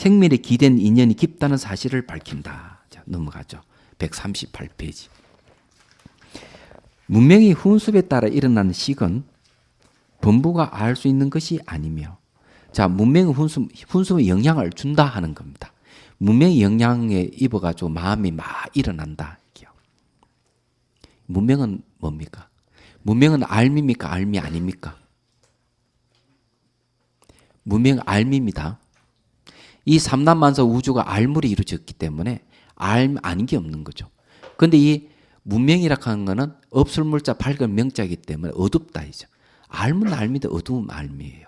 생멸에 기댄 인연이 깊다는 사실을 밝힌다. 자, 넘어가죠. 138페이지. 문명이 훈습에 따라 일어나는 식은 범부가 알 수 있는 것이 아니며, 자, 문명의 훈습에 영향을 준다 하는 겁니다. 문명의 영향에 입어가지고 마음이 막 일어난다. 문명은 뭡니까? 문명은 알미입니까? 알미 아닙니까? 문명은 알미입니다. 이 삼란만사 우주가 알무로 이루어졌기 때문에 알 아닌 게 없는 거죠. 그런데 이 문명이라 하는 거는 없을 물자 밝은 명자이기 때문에 어둡다 이죠. 알면 알미도 어두운 알미예요.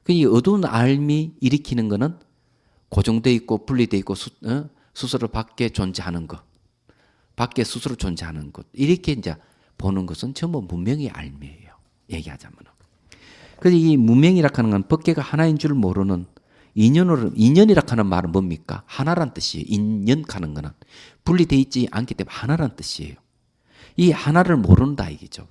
이 어두운 알미 일으키는 거는 고정되어 있고 분리되어 있고 스스로 밖에 존재하는 것, 밖에 스스로 존재하는 것, 이렇게 이제 보는 것은 전부 문명의 알미예요. 얘기하자면. 그래서 이 문명이라 하는 건 법계가 하나인 줄 모르는 인연이라 하는 말은 뭡니까? 하나란 뜻이에요. 인연하는 거는 분리되어 있지 않기 때문에 하나란 뜻이에요. 이 하나를 모른다 이기죠.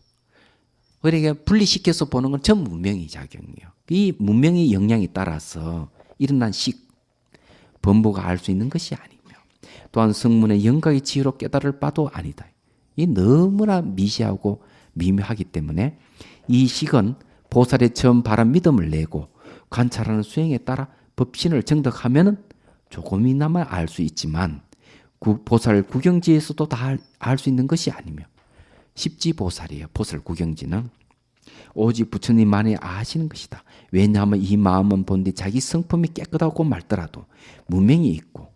그러니까 분리시켜서 보는 건 전부 문명의 작용이에요. 이 문명의 영향에 따라서 일어난 식, 범부가 알 수 있는 것이 아니며, 또한 성문의 영각의 지혜로 깨달을 바도 아니다. 이 너무나 미시하고 미묘하기 때문에 이 식은 보살의 처음 바른 믿음을 내고 관찰하는 수행에 따라 법신을 정득하면은 조금이나마 알 수 있지만 보살 구경지에서도 다 알 수 있는 것이 아니며, 십지보살이에요. 보살 구경지는 오직 부처님만이 아시는 것이다. 왜냐하면 이 마음은 본디 자기 성품이 깨끗하고 맑더라도 문명이 있고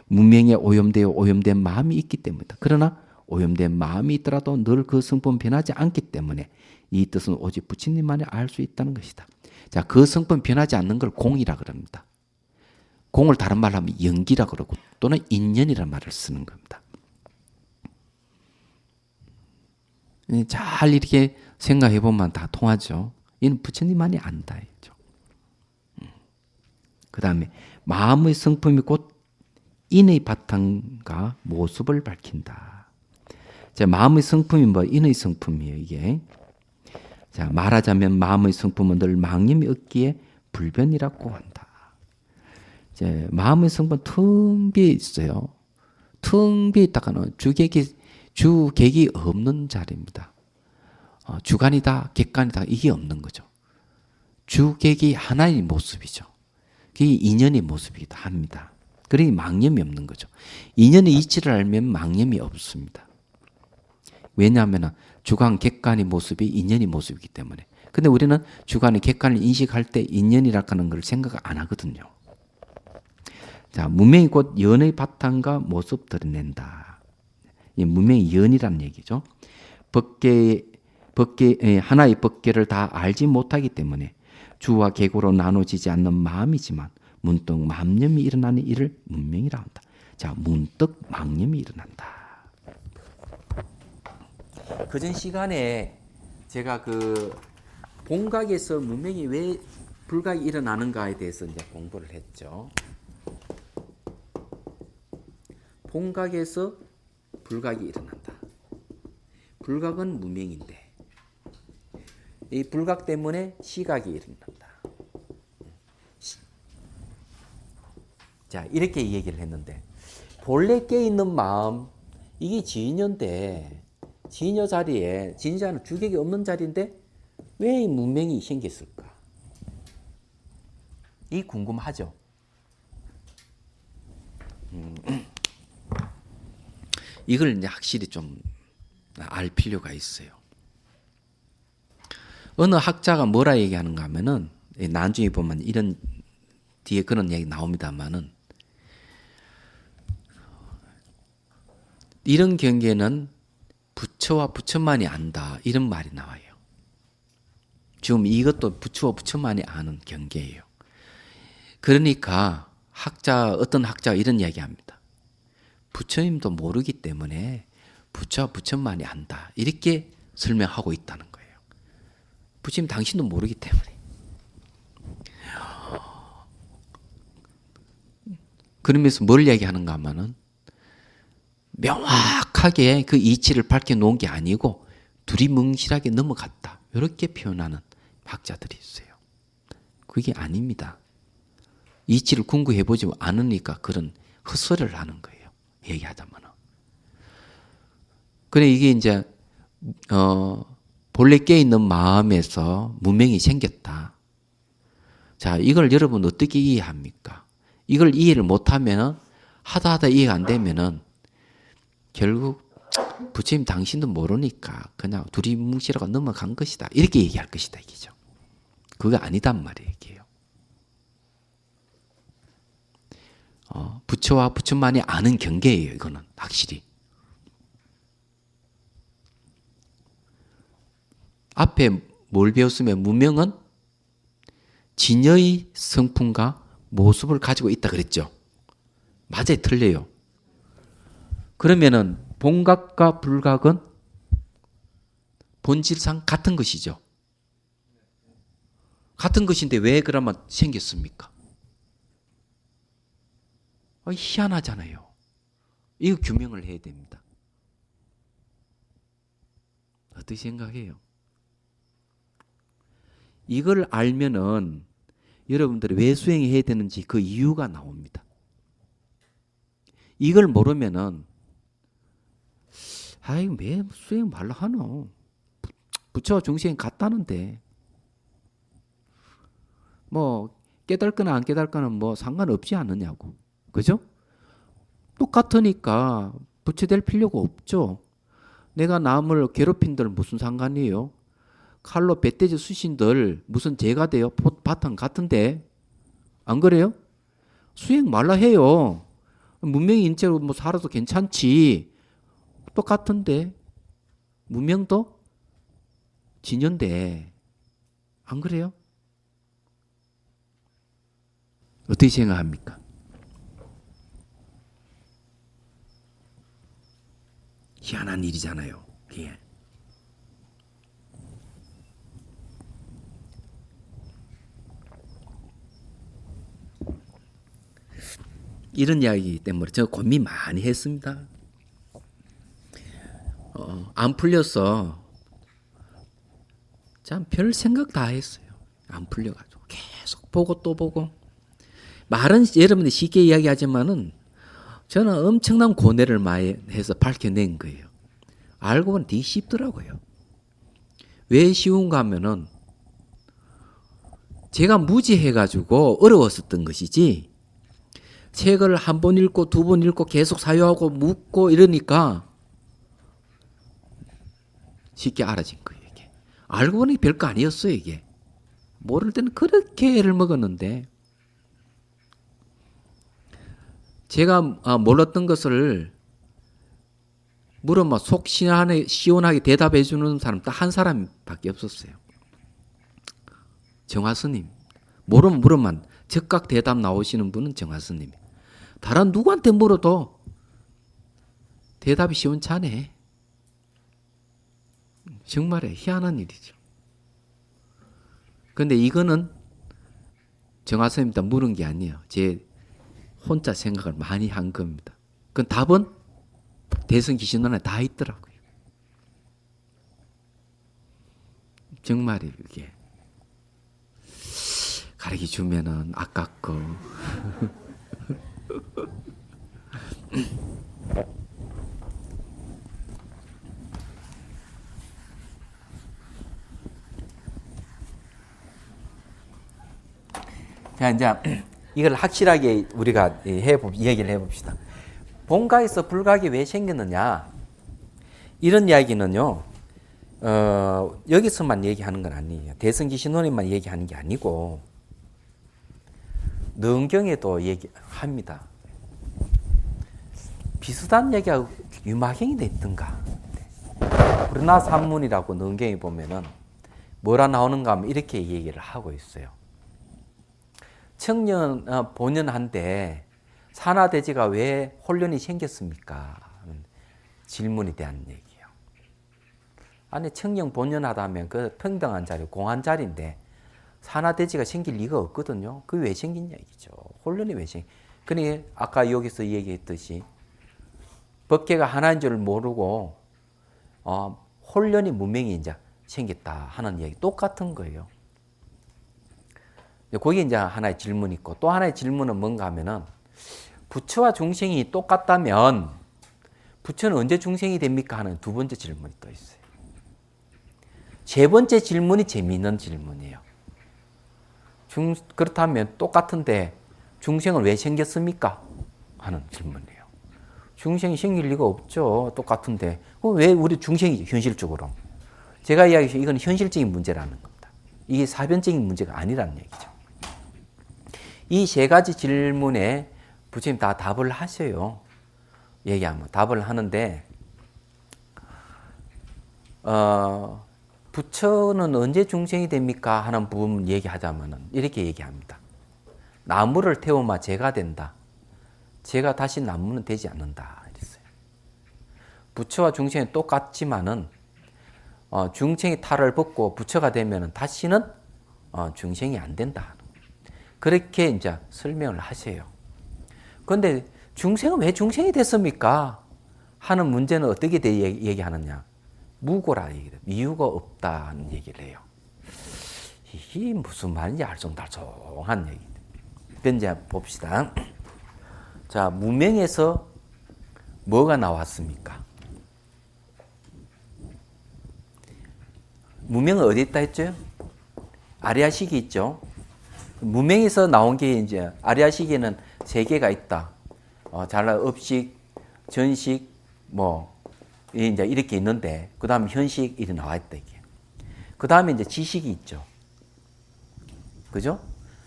문명에 오염된 마음이 있기 때문이다. 그러나 오염된 마음이 있더라도 늘 그 성품 변하지 않기 때문에 이 뜻은 오직 부처님만이 알 수 있다는 것이다. 자, 그 성품 변하지 않는 걸 공이라 그럽니다. 공을 다른 말로 하면 연기라 그러고 또는 인연이라는 말을 쓰는 겁니다. 잘 이렇게 생각해 보면 다 통하죠. 이는 부처님만이 안다. 그 다음에 마음의 성품이 곧 인의 바탕과 모습을 밝힌다. 자, 마음의 성품이 뭐 인의 성품이에요. 이게. 자, 말하자면 마음의 성품은 늘 망념이 없기에 불변이라고 한다. 이제 마음의 성품 텅 비어 있어요. 텅 비어 있다가는 주객이 없는 자리입니다. 주관이다, 객관이다 이게 없는 거죠. 주객이 하나의 모습이죠. 그게 인연의 모습이기도 합니다. 그러니 망념이 없는 거죠. 인연의 이치를 알면 망념이 없습니다. 왜냐하면 주관, 객관의 모습이 인연의 모습이기 때문에. 근데 우리는 주관의 객관을 인식할 때 인연이라고 하는 걸 생각 안 하거든요. 자, 문명이 곧 연의 바탕과 모습 드러낸다. 이 문명이 연이라는 얘기죠. 하나의 법계를 다 알지 못하기 때문에 주와 객으로 나눠지지 않는 마음이지만 문득 망념이 일어나는 일을 문명이라 한다. 자, 문득 망념이 일어난다. 그전 시간에 제가 그 본각에서 문명이 왜 불각이 일어나는가에 대해서 이제 공부를 했죠. 본각에서 불각이 일어난다. 불각은 문명인데 이 불각 때문에 시각이 일어난다. 자, 이렇게 얘기를 했는데 본래 깨있는 마음 이게 진여인데 진여 자리에 진여자는 주객이 없는 자리인데 왜 문명이 생겼을까? 이 궁금하죠? 이걸 이제 확실히 좀 알 필요가 있어요. 어느 학자가 뭐라 얘기하는가 하면은 나중에 보면 이런 뒤에 그런 얘기 나옵니다만은 이런 경계는 부처와 부처만이 안다 이런 말이 나와요. 지금 이것도 부처와 부처만이 아는 경계예요. 그러니까 어떤 학자가 이런 이야기합니다. 부처님도 모르기 때문에 부처와 부처만이 안다 이렇게 설명하고 있다는 거예요. 부처님 당신도 모르기 때문에. 그러면서 뭘 얘기하는가 하면은 명확하게 그 이치를 밝혀놓은 게 아니고 두리뭉실하게 넘어갔다. 이렇게 표현하는 학자들이 있어요. 그게 아닙니다. 이치를 궁구해보지 않으니까 그런 헛소리를 하는 거예요. 얘기하자면. 그래 이게 이제 본래 깨있는 마음에서 무명이 생겼다. 자, 이걸 여러분 어떻게 이해합니까? 이걸 이해를 못하면 하다 이해가 안 되면은 결국 부처님 당신도 모르니까 그냥 두리뭉실하고 넘어간 것이다. 이렇게 얘기할 것이다. 이게죠. 그게 아니단 말이에요. 이게요. 부처와 부처만이 아는 경계예요. 이거는 확실히. 앞에 뭘 배웠으면 무명은 진여의 성품과 모습을 가지고 있다 그랬죠. 맞아요. 틀려요. 그러면은 본각과 불각은 본질상 같은 것이죠. 같은 것인데 왜 그러면 생겼습니까? 희한하잖아요. 이거 규명을 해야 됩니다. 어떻게 생각해요? 이걸 알면은 여러분들이 왜 수행해야 되는지 그 이유가 나옵니다. 이걸 모르면은 아이 왜 수행 말로 하노? 부처와 중생이 같다는데 뭐 깨달거나 안 깨달거나 뭐 상관없지 않느냐고. 그죠? 똑같으니까 부처될 필요가 없죠. 내가 남을 괴롭힌들 무슨 상관이에요? 칼로 배때지 쑤신들 무슨 죄가 돼요? 바탕 같은데 안 그래요? 수행 말라 해요. 문명이 인체로 뭐 살아도 괜찮지. 똑같은데 문명도 진연데 안 그래요? 어떻게 생각합니까? 희한한 일이잖아요. 예. 이런 이야기 때문에 제가 고민 많이 했습니다. 안 풀려서 참 별 생각 다 했어요. 안 풀려가지고 계속 보고 또 보고 말은 여러분들이 쉽게 이야기하지만은 저는 엄청난 고뇌를 많이 해서 밝혀낸 거예요. 알고 보니 되게 쉽더라고요. 왜 쉬운가 하면은 제가 무지해가지고 어려웠었던 것이지 책을 한 번 읽고 두 번 읽고 계속 사유하고 묻고 이러니까 쉽게 알아진 거예요. 이게. 알고 보니 별거 아니었어요. 이게. 모를 때는 그렇게 애를 먹었는데 제가 몰랐던 것을 물으면 속 시원하게 대답해 주는 사람 딱 한 사람밖에 없었어요. 정화스님. 물으면 즉각 대답 나오시는 분은 정화스님. 다른 누구한테 물어도 대답이 시원찮네. 정말에 희한한 일이죠. 근데 이거는 정화스님한테 물은 게 아니에요. 제 혼자 생각을 많이 한 겁니다. 그 답은 대승기신론에 다 있더라고요. 정말이 이게 가르쳐 주면은 아깝고 자 이제 이걸 확실하게 우리가 얘기를 해봅시다. 본각에서 불각이 왜 생겼느냐 이런 이야기는요 여기서만 얘기하는 건 아니에요. 대승기신론에만 얘기하는 게 아니고 능경에도 얘기합니다. 비슷한 얘기가 유마경에도 있던가. 불나 산문이라고 능경에 보면은 뭐라 나오는가 하면 이렇게 얘기를 하고 있어요. 청년 본연한데 산하대지가 왜 혼련이 생겼습니까? 질문에 대한 얘기예요. 아니 청년 본연하다면 그 평등한 자리, 공한 자리인데 산하대지가 생길 리가 없거든요. 그게 왜 생긴냐 이기죠. 혼련이 왜 생겨? 그러니 아까 여기서 얘기했듯이 법계가 하나인 줄 모르고 혼련이 문명이 이제 생겼다 하는 얘기 똑같은 거예요. 거기에 이제 하나의 질문이 있고 또 하나의 질문은 뭔가 하면은 부처와 중생이 똑같다면 부처는 언제 중생이 됩니까? 하는 두 번째 질문이 또 있어요. 세 번째 질문이 재미있는 질문이에요. 그렇다면 똑같은데 중생은 왜 생겼습니까? 하는 질문이에요. 중생이 생길 리가 없죠. 똑같은데. 왜 우리 중생이죠? 현실적으로. 제가 이야기한 이건 현실적인 문제라는 겁니다. 이게 사변적인 문제가 아니라는 얘기죠. 이 세 가지 질문에 부처님 다 답을 하셔요. 얘기하면 답을 하는데 부처는 언제 중생이 됩니까? 하는 부분 얘기하자면 이렇게 얘기합니다. 나무를 태우마 재가 된다. 재가 다시 나무는 되지 않는다. 이랬어요. 부처와 중생이 똑같지만은 중생이 탈을 벗고 부처가 되면 다시는 중생이 안 된다. 그렇게 이제 설명을 하세요. 그런데 중생은 왜 중생이 됐습니까? 하는 문제는 어떻게 얘기하느냐? 무고라 얘기해요. 이유가 없다는 얘기를 해요. 이게 무슨 말인지 알쏭달쏭한 얘기입니다. 그럼 이제 봅시다. 자, 무명에서 뭐가 나왔습니까? 무명은 어디 있다 했죠? 아리아식이 있죠. 무명에서 나온 게 이제 아리아식에는 세 개가 있다. 잘라 업식, 전식, 이제 이렇게 있는데 그 다음에 현식 이렇게 나와 있다 이게. 그 다음에 이제 지식이 있죠. 그죠?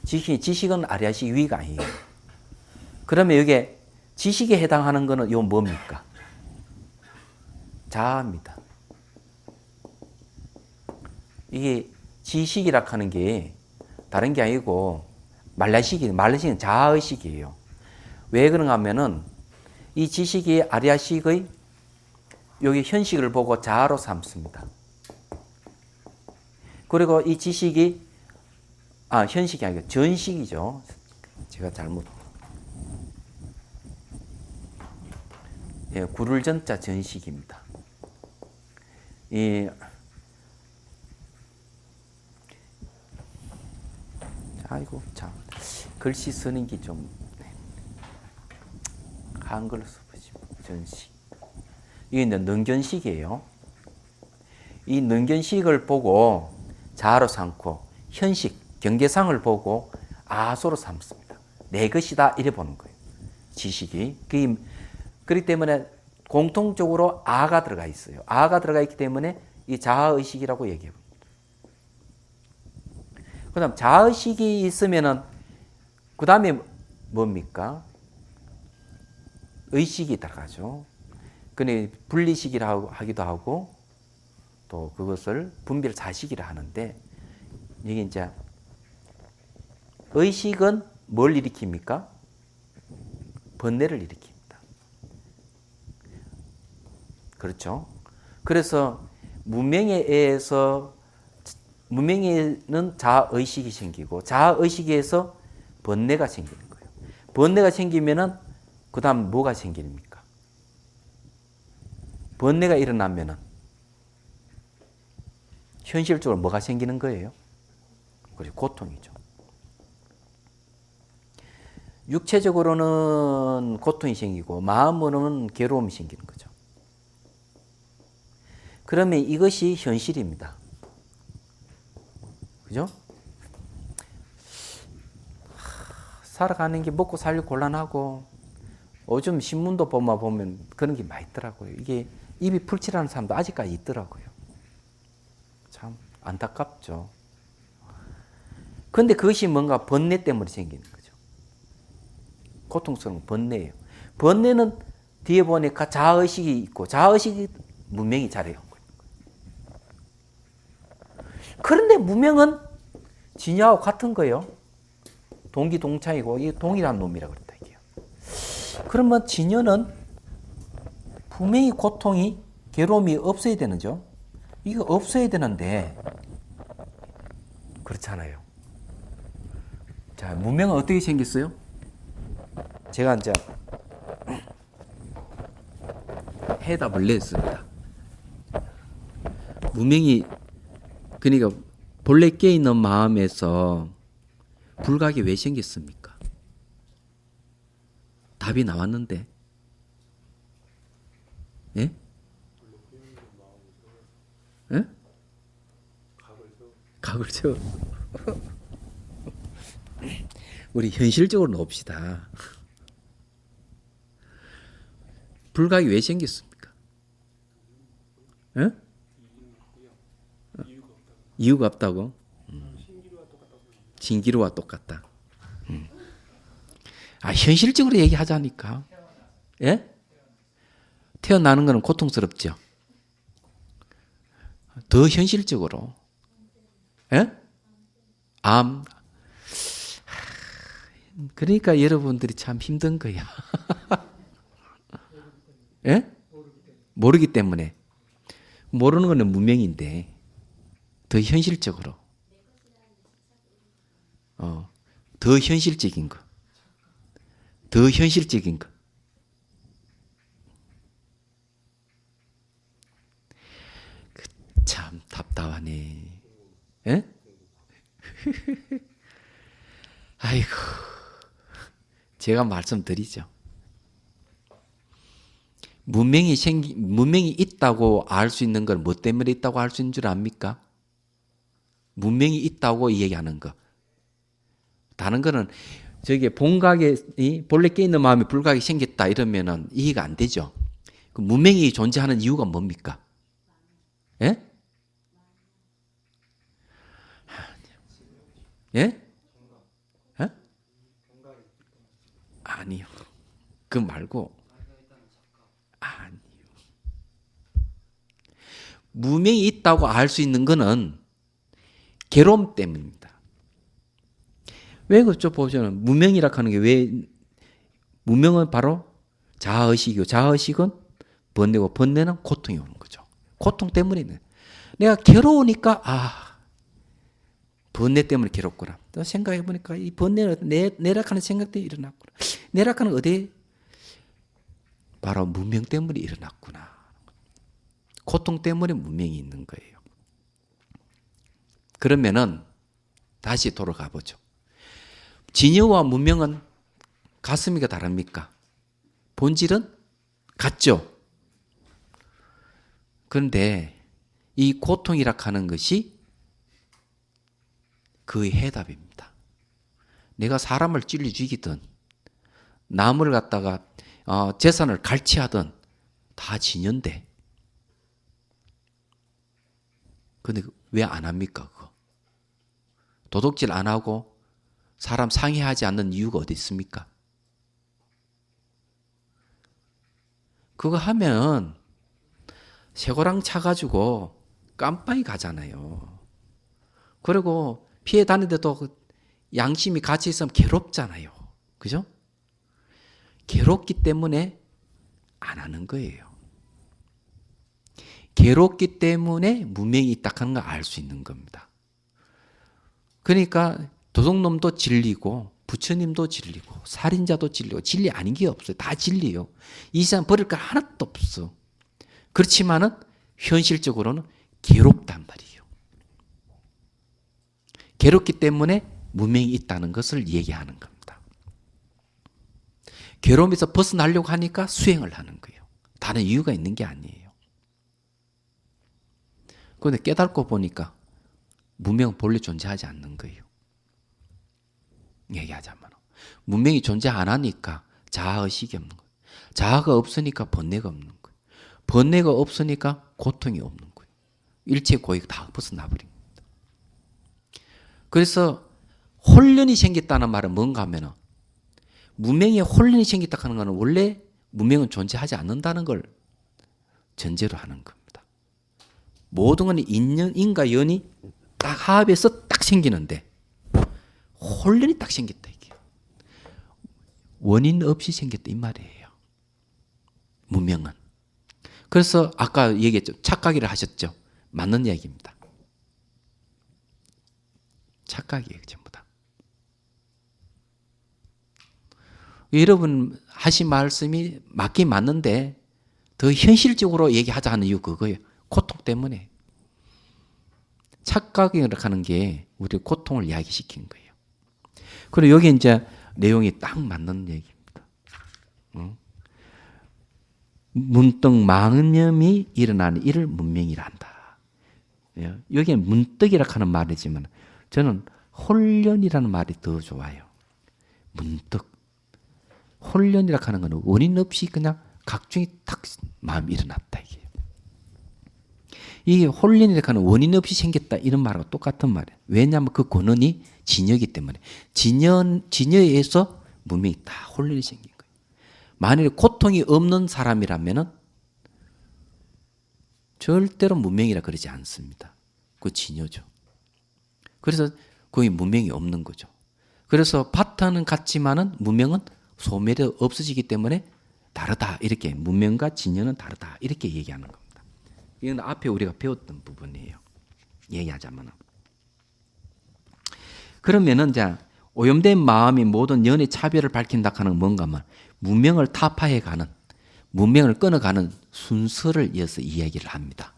지식은 아리아식 위가 아니에요. 그러면 여기에 지식에 해당하는 거는 요 뭡니까? 자아입니다. 이게 지식이라 하는 게 다른 게 아니고 말라식은 자아의식이에요. 왜 그런가 하면은 이 지식이 아리아식의 여기 현식을 보고 자아로 삼습니다. 그리고 이 지식이 현식이 아니고 전식이죠. 제가 잘못 구를 전자 전식입니다. 아이고 참 글씨 쓰는 게 좀 한글로 써보시면 전식. 이게 이제 능견식이에요. 이 능견식을 보고 자아로 삼고 현식 경계상을 보고 아소로 삼습니다. 내 것이다 이래 보는 거예요. 지식이. 그렇기 때문에 공통적으로 아가 들어가 있어요. 아가 들어가 있기 때문에 이 자아의식이라고 얘기해요. 그 다음 자아의식이 있으면은 그 다음에 뭡니까? 의식이 들어가죠. 근데 분리식이라고 하기도 하고 또 그것을 분별 자식이라 하는데 이게 이제 의식은 뭘 일으킵니까? 번뇌를 일으킵니다. 그렇죠? 그래서 무명에 무명에는 자아의식이 생기고 자아의식에서 번뇌가 생기는 거예요. 번뇌가 생기면은 그 다음 뭐가 생깁니까? 번뇌가 일어나면은 현실적으로 뭐가 생기는 거예요? 그리고 고통이죠. 육체적으로는 고통이 생기고 마음으로는 괴로움이 생기는 거죠. 그러면 이것이 현실입니다. 그죠? 살아가는 게 먹고 살기 곤란하고 요즘 신문도 보면 그런 게 많이 있더라고요. 이게 입이 풀칠하는 사람도 아직까지 있더라고요. 참 안타깝죠. 그런데 그것이 뭔가 번뇌 때문에 생기는 거죠. 고통스러운 번뇌예요. 번뇌는 뒤에 보니까 자아의식이 있고 자아의식이 무명이 자리한 거예요. 그런데 무명은 진야하고 같은 거예요. 동기동창이고 이 동일한 놈이라고 그랬다 이게요. 그러면 진여는 분명히 고통이 괴로움이 없어야 되는죠. 이거 없어야 되는데 그렇잖아요. 자, 무명은 어떻게 생겼어요? 제가 이제 해답을 냈습니다. 무명이 그러니까 본래 깨있는 마음에서 불각이 왜 생겼습니까? 답이 나왔는데. 예? 예? 각을 세워. 우리 현실적으로 놓읍시다. 불각이 왜 생겼습니까? 예? 이유가 없다고? 신기루와 똑같다. 현실적으로 얘기하자니까. 예? 태어나는 것은 고통스럽죠. 더 현실적으로. 예? 암. 그러니까 여러분들이 참 힘든 거야. 예? 모르기 때문에. 모르는 거는 문명인데 더 현실적으로. 더 현실적인 거. 더 현실적인 거. 참 답답하네. 예? 아이고. 제가 말씀드리죠. 문명이 있다고 알 수 있는 걸 뭐 때문에 있다고 알 수 있는 줄 압니까? 문명이 있다고 얘기하는 거. 다른 거는 저게 본각에 본래 깨 있는 마음이 불각이 생겼다 이러면은 이해가 안 되죠. 그 문명이 존재하는 이유가 뭡니까? 예? 예? 예? 아니요. 그 말고 아니요. 문명이 있다고 알 수 있는 거는 괴로움 때문입니다. 왜 그렇죠? 보시면 문명이라 하는 게 왜 문명은 바로 자아의식이고 자아의식은 번뇌고 번뇌는 고통이 오는 거죠. 고통 때문에 내가 괴로우니까 번뇌 때문에 괴롭구나. 또 생각해 보니까 이 번뇌는 내락하는 생각 때문에 일어났구나. 내락하는 어디 바로 문명 때문에 일어났구나. 고통 때문에 문명이 있는 거예요. 그러면은 다시 돌아가 보죠. 진여와 문명은 같습니까? 다릅니까? 본질은 같죠. 그런데 이 고통이라 하는 것이 그의 해답입니다. 내가 사람을 찔러 죽이든 남을 갖다가 재산을 갈취하든 다 진여인데 근데 왜 안 합니까? 그거? 도둑질 안 하고 사람 상해하지 않는 이유가 어디 있습니까? 그거 하면 쇠고랑 차가지고 깜빵이 가잖아요. 그리고 피해 다니는데도 양심이 같이 있으면 괴롭잖아요. 그죠? 괴롭기 때문에 안 하는 거예요. 괴롭기 때문에 문명이 있다 하는 걸 알 수 있는 겁니다. 그러니까 도둑놈도 진리고 부처님도 진리고 살인자도 진리고 진리 아닌 게 없어요. 다 진리예요. 이 세상 버릴 거 하나도 없어. 그렇지만은 현실적으로는 괴롭단 말이에요. 괴롭기 때문에 문명이 있다는 것을 얘기하는 겁니다. 괴로움에서 벗어나려고 하니까 수행을 하는 거예요. 다른 이유가 있는 게 아니에요. 그런데 깨닫고 보니까 문명은 본래 존재하지 않는 거예요. 얘기하자면 문명이 존재 안 하니까 자아의식이 없는 거예요. 자아가 없으니까 번뇌가 없는 거예요. 번뇌가 없으니까 고통이 없는 거예요. 일체 고의가 다 벗어나버린 겁니다. 그래서 혼련이 생겼다는 말은 뭔가 하면 문명에 혼련이 생겼다 하는 것은 원래 문명은 존재하지 않는다는 걸 전제로 하는 겁니다. 모든 건 인과 연이 딱 합해서 딱 생기는데 혼련이 딱 생겼다 이게. 원인 없이 생겼다 이 말이에요. 문명은. 그래서 아까 얘기했죠. 착각이라 하셨죠. 맞는 얘기입니다. 착각이에요. 전부 다. 여러분 하신 말씀이 맞긴 맞는데 더 현실적으로 얘기하자 하는 이유 그거예요. 고통 때문에. 착각이라고 하는 게 우리 고통을 이야기시킨 거예요. 그리고 여기 이제 내용이 딱 맞는 얘기입니다. 문득 망념이 일어나는 이를 문명이라 한다. 여기에 문득이라 하는 말이지만 저는 혼련이라는 말이 더 좋아요. 문득. 혼련이라 하는 것은 원인 없이 그냥 각종이 탁 마음이 일어났다. 이게 혼련이라 하는 원인 없이 생겼다 이런 말하고 똑같은 말이에요. 왜냐하면 그 근원이 진여이기 때문에. 진여에서 문명이 다 혼련이 생긴 거예요. 만약에 고통이 없는 사람이라면 절대로 문명이라 그러지 않습니다. 그 진여죠. 그래서 거기 문명이 없는 거죠. 그래서 바탕은 같지만은 문명은 소멸이 없어지기 때문에 다르다. 이렇게 문명과 진여는 다르다. 이렇게 얘기하는 겁니다. 이건 앞에 우리가 배웠던 부분이에요. 얘기하자면. 그러면은 이제 오염된 마음이 모든 연의 차별을 밝힌다 하는 뭔가 하면 문명을 타파해가는, 문명을 끊어가는 순서를 이어서 이야기를 합니다.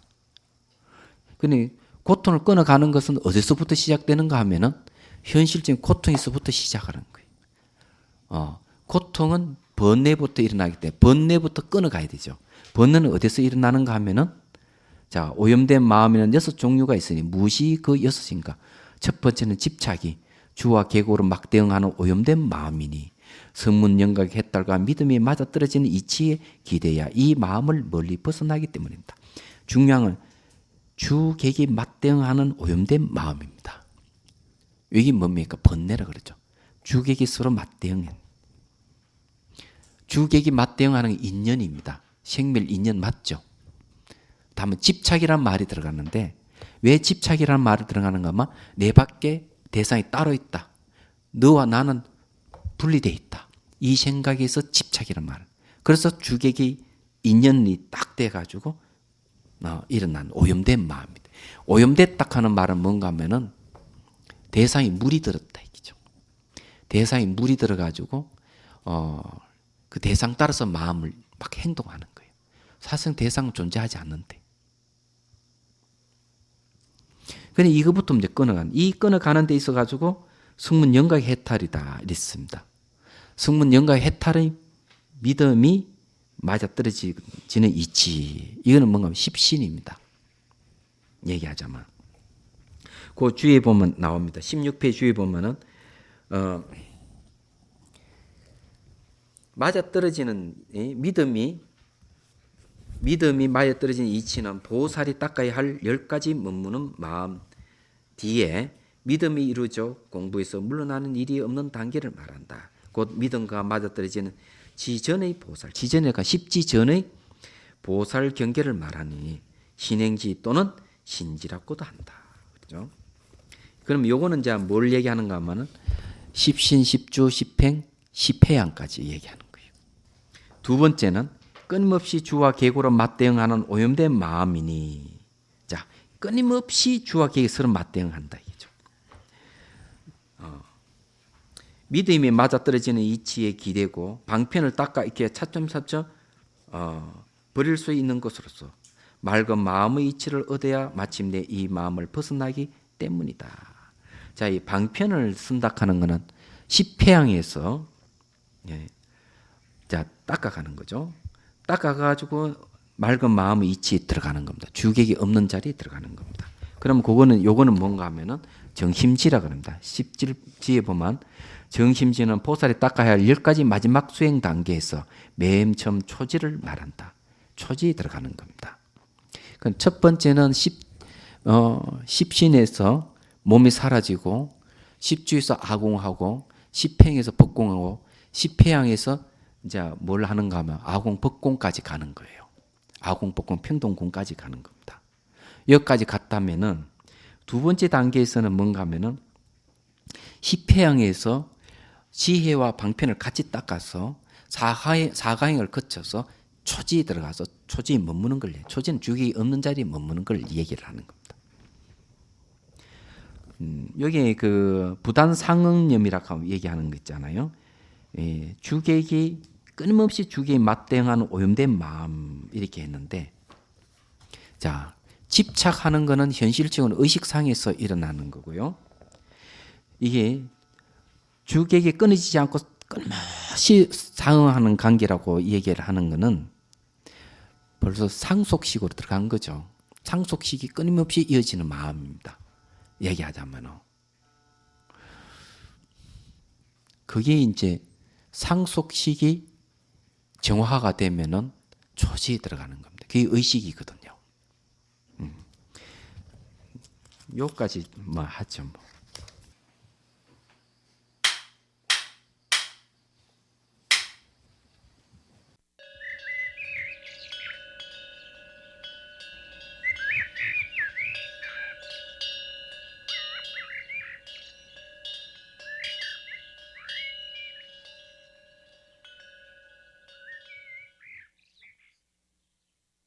근데 고통을 끊어가는 것은 어디서부터 시작되는가 하면은 현실적인 고통에서부터 시작하는 거예요. 고통은 번뇌부터 일어나기 때문에 번뇌부터 끊어가야 되죠. 번뇌는 어디서 일어나는가 하면은 자, 오염된 마음에는 6종류가 있으니 무엇이 그 6인가? 첫 번째는 집착이 주와 계곡으로 막 대응하는 오염된 마음이니 성문 영각의 해탈과 믿음이 맞아떨어지는 이치에 기대야 이 마음을 멀리 벗어나기 때문입니다. 중요한 건 주객이 맞대응하는 오염된 마음입니다. 이게 뭡니까? 번뇌라 그러죠. 주객이 서로 맞대응해. 주객이 맞대응하는 게 인연입니다. 생멸 인연 맞죠? 다음은 집착이란 말이 들어가는데 왜 집착이란 말이 들어가는가 하면 내 밖에 대상이 따로 있다. 너와 나는 분리되어 있다. 이 생각에서 집착이란 말. 그래서 주객이 인연이 딱 돼가지고 일어난 오염된 마음입니다. 오염됐다 하는 말은 뭔가 하면은 대상이 물이 들었다 얘기죠. 대상이 물이 들어가지고 그 대상 따라서 마음을 막 행동하는 거예요. 사실은 대상은 존재하지 않는데. 근데 이거부터 이제 끊어가는 데 있어 가지고 성문 영각의 해탈이다 이랬습니다. 성문 영각의 해탈의 믿음이 맞아떨어지는 이치. 이거는 뭔가 십신입니다. 얘기하자면. 그 주위에 보면 나옵니다. 16페이지 주위에 보면은 맞아떨어지는 믿음이 맞아떨어지는 이치는 보살이 닦아야 할 10가지 문무는 마음 뒤에 믿음이 이루어져 공부에서 물러나는 일이 없는 단계를 말한다. 곧 믿음과 맞아떨어지는 지전의 보살, 지전이니까 십지 전의 보살 경계를 말하니 신행지 또는 신지라고도 한다. 그렇죠? 그럼 요거는 이제 뭘 얘기하는가 하면은 십신, 십주, 십행, 십해양까지 얘기하는 거예요. 두 번째는 끊임없이 주와 계곡으로 맞대응하는 오염된 마음이니, 자, 끊임없이 주와 계곡에 서로 맞대응한다 이죠. 믿음이 맞아떨어지는 이치에 기대고 방편을 닦아 이렇게 차츰차츰 버릴 수 있는 것으로서 맑은 마음의 이치를 얻어야 마침내 이 마음을 벗어나기 때문이다. 자, 이 방편을 쓴다 하는 것은 십회양에서 자 닦아가는 거죠. 닦아가지고 맑은 마음의 이치에 들어가는 겁니다. 주객이 없는 자리에 들어가는 겁니다. 그럼 요거는 뭔가 하면은 정심지라 그럽니다. 10지에 보면 정심지는 보살이 닦아야 할 10가지 마지막 수행 단계에서 맨 처음 초지를 말한다. 초지에 들어가는 겁니다. 그럼 첫 번째는 십신에서 몸이 사라지고 십주에서 아공하고 십행에서 법공하고 십회양에서 이제 뭘 하는가 하면 아공 법공까지 가는 거예요. 아공 법공 평동공까지 가는 겁니다. 여기까지 갔다면은 두 번째 단계에서는 뭔가 하면은 십회양에서 지혜와 방편을 같이 닦아서 사가행을 거쳐서 초지에 들어가서 초지에 머무는 걸, 초지는 주객이 없는 자리에 머무는 걸 얘기를 하는 겁니다. 여기 그 부단상응념이라고 얘기하는 거 있잖아요. 주객이 끊임없이 주객이 맞대응하는 오염된 마음 이렇게 했는데, 자 집착하는 거는 현실적인 의식상에서 일어나는 거고요. 이게 주객이 끊어지지 않고 끊임없이 상응하는 관계라고 얘기를 하는 것은 벌써 상속식으로 들어간 거죠. 상속식이 끊임없이 이어지는 마음입니다. 얘기하자면은. 그게 이제 상속식이 정화가 되면은 초지에 들어가는 겁니다. 그게 의식이거든요. 요까지 뭐 하죠. 뭐.